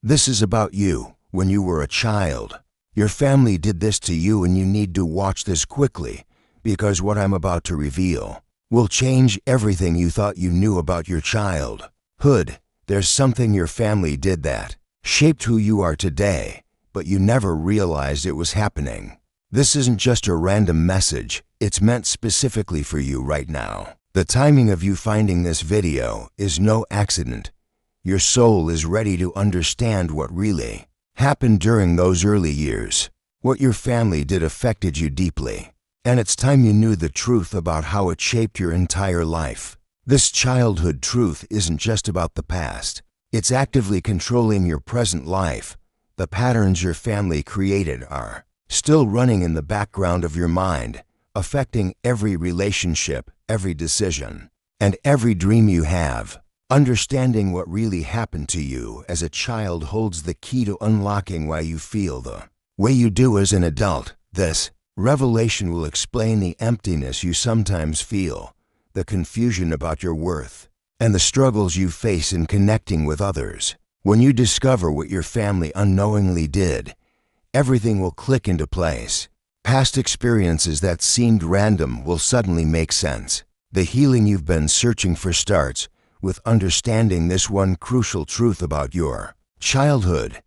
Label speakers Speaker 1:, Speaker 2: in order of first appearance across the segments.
Speaker 1: This is about you when you were a child. Your family did this to you and you need to watch this quickly because what I'm about to reveal will change everything you thought you knew about your childhood. There's something your family did that shaped who you are today, but you never realized it was happening. This isn't just a random message, it's meant specifically for you right now. The timing of you finding this video is no accident. Your soul is ready to understand what really happened during those early years. What your family did affected you deeply, and it's time you knew the truth about how it shaped your entire life. This childhood truth isn't just about the past. It's actively controlling your present life. The patterns your family created are still running in the background of your mind, affecting every relationship, every decision, and every dream you have. Understanding what really happened to you as a child holds the key to unlocking why you feel the way you do as an adult. This revelation will explain the emptiness you sometimes feel, the confusion about your worth, and the struggles you face in connecting with others. When you discover what your family unknowingly did, everything will click into place. Past experiences that seemed random will suddenly make sense. The healing you've been searching for starts with understanding this one crucial truth about your childhood.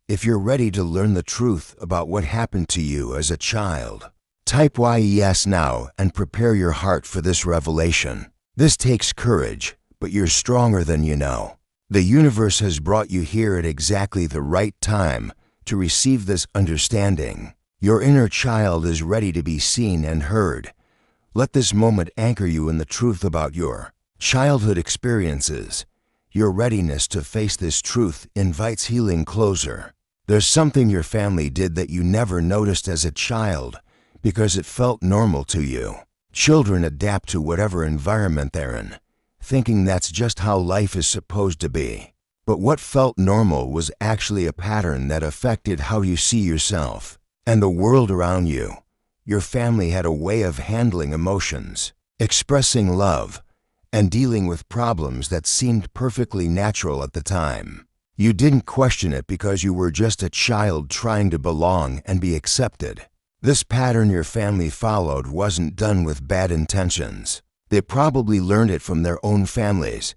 Speaker 1: If you're ready to learn the truth about what happened to you as a child, type yes now and prepare your heart for this revelation. This takes courage, but you're stronger than you know. The universe has brought you here at exactly the right time to receive this understanding. Your inner child is ready to be seen and heard. Let this moment anchor you in the truth about your childhood experiences. Your readiness to face this truth invites healing closer. There's something your family did that you never noticed as a child because it felt normal to you. Children adapt to whatever environment they're in, thinking that's just how life is supposed to be. But what felt normal was actually a pattern that affected how you see yourself and the world around you. Your family had a way of handling emotions, expressing love, and dealing with problems that seemed perfectly natural at the time. You didn't question it because you were just a child trying to belong and be accepted. This pattern your family followed wasn't done with bad intentions. They probably learned it from their own families,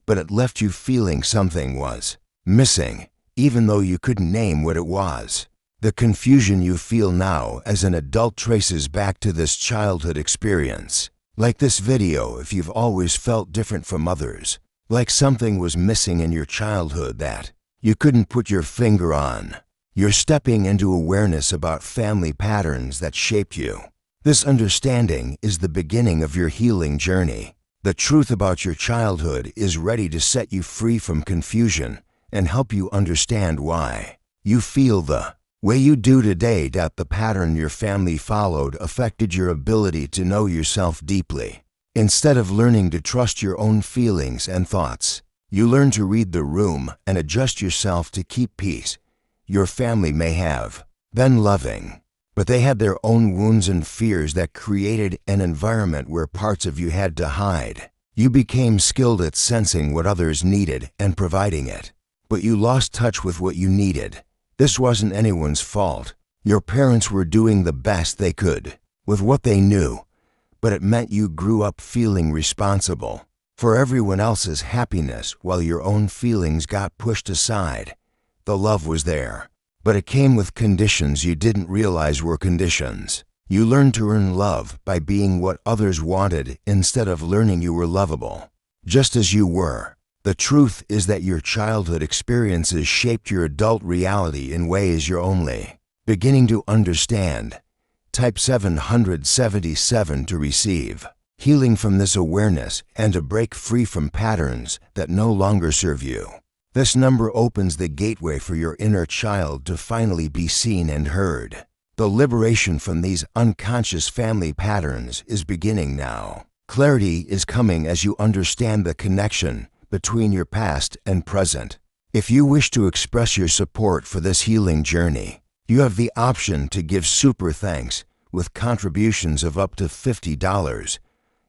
Speaker 1: but it left you feeling something was missing, even though you couldn't name what it was. The confusion you feel now as an adult traces back to this childhood experience. Like this video, if you've always felt different from others, like something was missing in your childhood that you couldn't put your finger on, you're stepping into awareness about family patterns that shaped you. This understanding is the beginning of your healing journey. The truth about your childhood is ready to set you free from confusion and help you understand why you feel the way you do today. The pattern your family followed affected your ability to know yourself deeply. Instead of learning to trust your own feelings and thoughts, you learn to read the room and adjust yourself to keep peace. Your family may have been loving, but they had their own wounds and fears that created an environment where parts of you had to hide. You became skilled at sensing what others needed and providing it, but you lost touch with what you needed. This wasn't anyone's fault. Your parents were doing the best they could with what they knew, but it meant you grew up feeling responsible for everyone else's happiness while your own feelings got pushed aside. The love was there, but it came with conditions you didn't realize were conditions. You learned to earn love by being what others wanted instead of learning you were lovable, just as you were. The truth is that your childhood experiences shaped your adult reality in ways you're only beginning to understand. Type 777 to receive healing from this awareness and to break free from patterns that no longer serve you. This number opens the gateway for your inner child to finally be seen and heard. The liberation from these unconscious family patterns is beginning now. Clarity is coming as you understand the connection between your past and present. If you wish to express your support for this healing journey, you have the option to give super thanks with contributions of up to $50.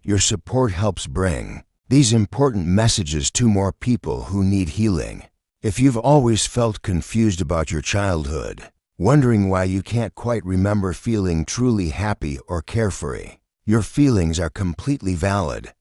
Speaker 1: Your support helps bring these important messages to more people who need healing. If you've always felt confused about your childhood, wondering why you can't quite remember feeling truly happy or carefree, your feelings are completely valid.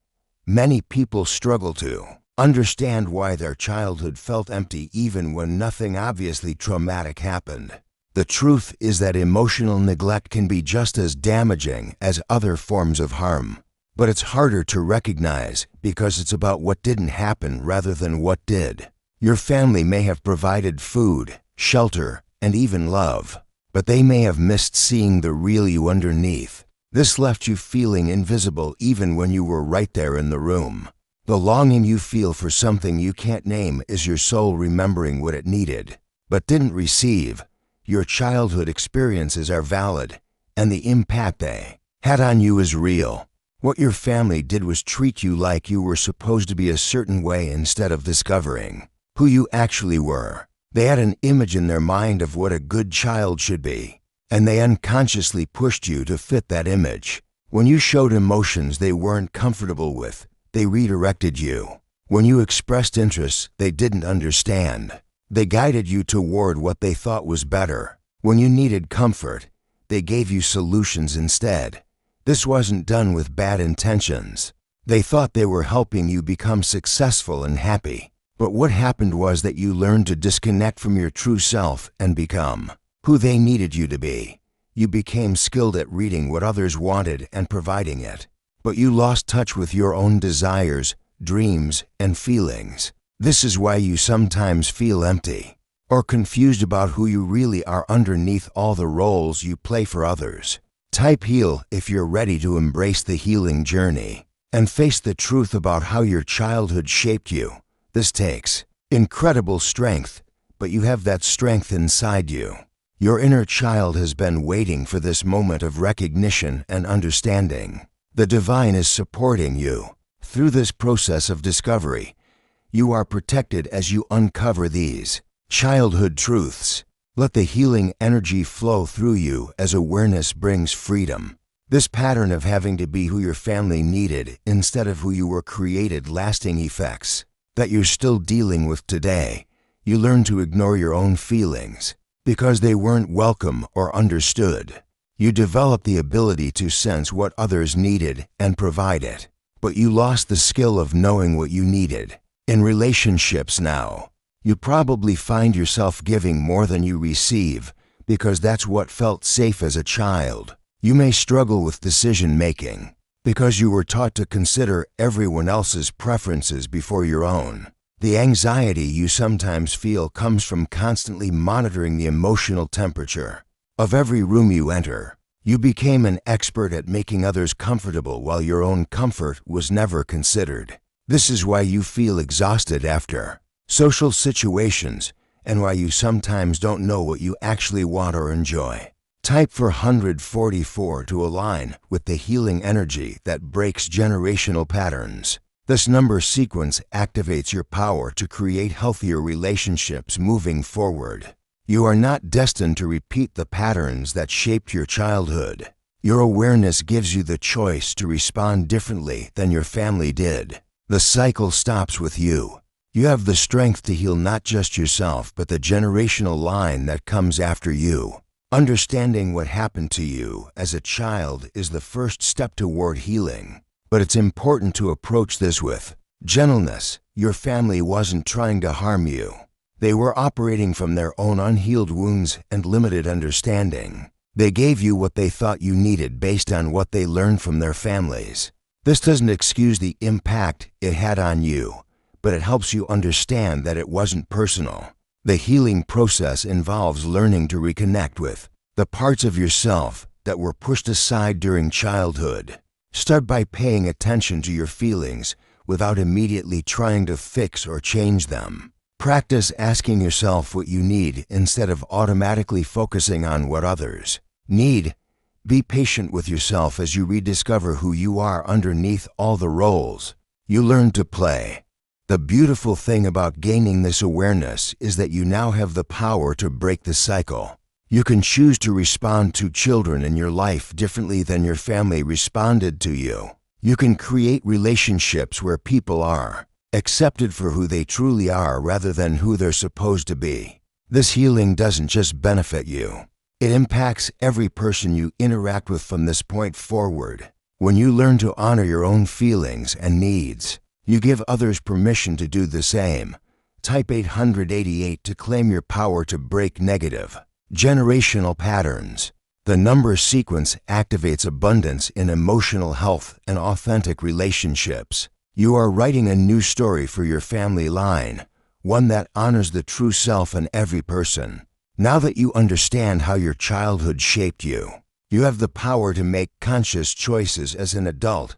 Speaker 1: Many people struggle to understand why their childhood felt empty even when nothing obviously traumatic happened. The truth is that emotional neglect can be just as damaging as other forms of harm. But it's harder to recognize because it's about what didn't happen rather than what did. Your family may have provided food, shelter, and even love, but they may have missed seeing the real you underneath. This left you feeling invisible even when you were right there in the room. The longing you feel for something you can't name is your soul remembering what it needed, but didn't receive. Your childhood experiences are valid, and the impact they had on you is real. What your family did was treat you like you were supposed to be a certain way instead of discovering who you actually were. They had an image in their mind of what a good child should be, and they unconsciously pushed you to fit that image. When you showed emotions they weren't comfortable with, they redirected you. When you expressed interests they didn't understand, they guided you toward what they thought was better. When you needed comfort, they gave you solutions instead. This wasn't done with bad intentions. They thought they were helping you become successful and happy. But what happened was that you learned to disconnect from your true self and become who they needed you to be. You became skilled at reading what others wanted and providing it. But you lost touch with your own desires, dreams, and feelings. This is why you sometimes feel empty or confused about who you really are underneath all the roles you play for others. Type heal if you're ready to embrace the healing journey and face the truth about how your childhood shaped you. This takes incredible strength, but you have that strength inside you. Your inner child has been waiting for this moment of recognition and understanding. The divine is supporting you through this process of discovery. You are protected as you uncover these childhood truths. Let the healing energy flow through you as awareness brings freedom. This pattern of having to be who your family needed instead of who you were created lasting effects that you're still dealing with today. You learn to ignore your own feelings because they weren't welcome or understood. You develop the ability to sense what others needed and provide it, but you lost the skill of knowing what you needed. In relationships now, you probably find yourself giving more than you receive because that's what felt safe as a child. You may struggle with decision making because you were taught to consider everyone else's preferences before your own. The anxiety you sometimes feel comes from constantly monitoring the emotional temperature of every room you enter. You became an expert at making others comfortable while your own comfort was never considered. This is why you feel exhausted after social situations and why you sometimes don't know what you actually want or enjoy. Type for 144 to align with the healing energy that breaks generational patterns. This number sequence activates your power to create healthier relationships moving forward. You are not destined to repeat the patterns that shaped your childhood. Your awareness gives you the choice to respond differently than your family did. The cycle stops with you. You have the strength to heal not just yourself, but the generational line that comes after you. Understanding what happened to you as a child is the first step toward healing, but it's important to approach this with gentleness. Your family wasn't trying to harm you. They were operating from their own unhealed wounds and limited understanding. They gave you what they thought you needed based on what they learned from their families. This doesn't excuse the impact it had on you, but it helps you understand that it wasn't personal. The healing process involves learning to reconnect with the parts of yourself that were pushed aside during childhood. Start by paying attention to your feelings without immediately trying to fix or change them. Practice asking yourself what you need instead of automatically focusing on what others need. Be patient with yourself as you rediscover who you are underneath all the roles you learned to play. The beautiful thing about gaining this awareness is that you now have the power to break the cycle. You can choose to respond to children in your life differently than your family responded to you. You can create relationships where people are accepted for who they truly are rather than who they're supposed to be. This healing doesn't just benefit you. It impacts every person you interact with from this point forward. When you learn to honor your own feelings and needs, you give others permission to do the same. Type 888 to claim your power to break negative generational patterns. The number sequence activates abundance in emotional health and authentic relationships. You are writing a new story for your family line, one that honors the true self in every person. Now that you understand how your childhood shaped you, you have the power to make conscious choices as an adult.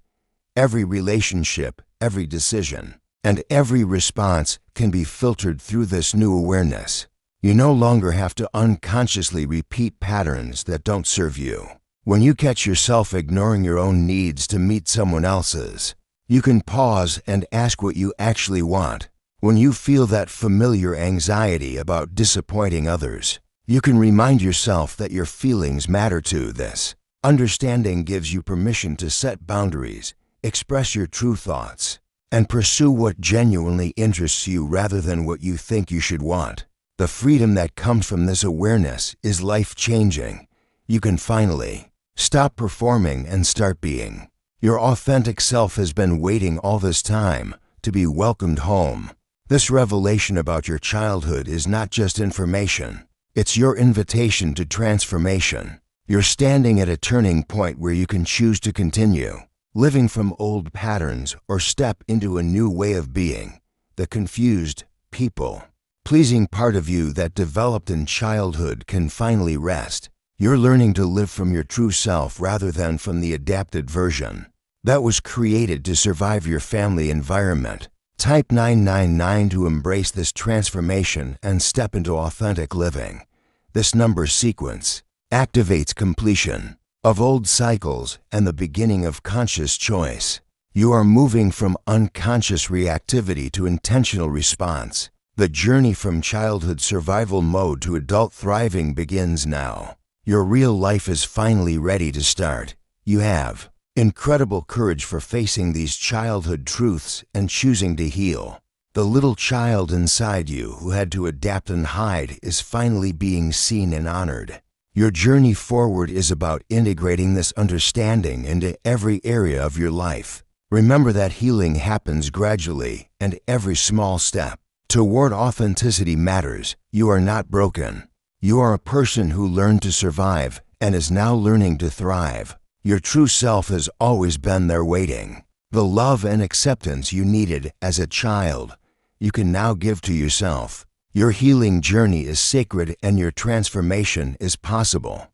Speaker 1: Every relationship, every decision, and every response can be filtered through this new awareness. You no longer have to unconsciously repeat patterns that don't serve you. When you catch yourself ignoring your own needs to meet someone else's, you can pause and ask what you actually want. When you feel that familiar anxiety about disappointing others, you can remind yourself that your feelings matter too. This understanding gives you permission to set boundaries, express your true thoughts, and pursue what genuinely interests you rather than what you think you should want. The freedom that comes from this awareness is life-changing. You can finally stop performing and start being. Your authentic self has been waiting all this time to be welcomed home. This revelation about your childhood is not just information. It's your invitation to transformation. You're standing at a turning point where you can choose to continue living from old patterns or step into a new way of being. The confused, people-pleasing part of you that developed in childhood can finally rest. You're learning to live from your true self rather than from the adapted version that was created to survive your family environment. Type 999 to embrace this transformation and step into authentic living. This number sequence activates completion of old cycles and the beginning of conscious choice. You are moving from unconscious reactivity to intentional response. The journey from childhood survival mode to adult thriving begins now. Your real life is finally ready to start. You have incredible courage for facing these childhood truths and choosing to heal. The little child inside you who had to adapt and hide is finally being seen and honored. Your journey forward is about integrating this understanding into every area of your life. Remember that healing happens gradually, and every small step toward authenticity matters. You are not broken. You are a person who learned to survive and is now learning to thrive. Your true self has always been there waiting. The love and acceptance you needed as a child, you can now give to yourself. Your healing journey is sacred and your transformation is possible.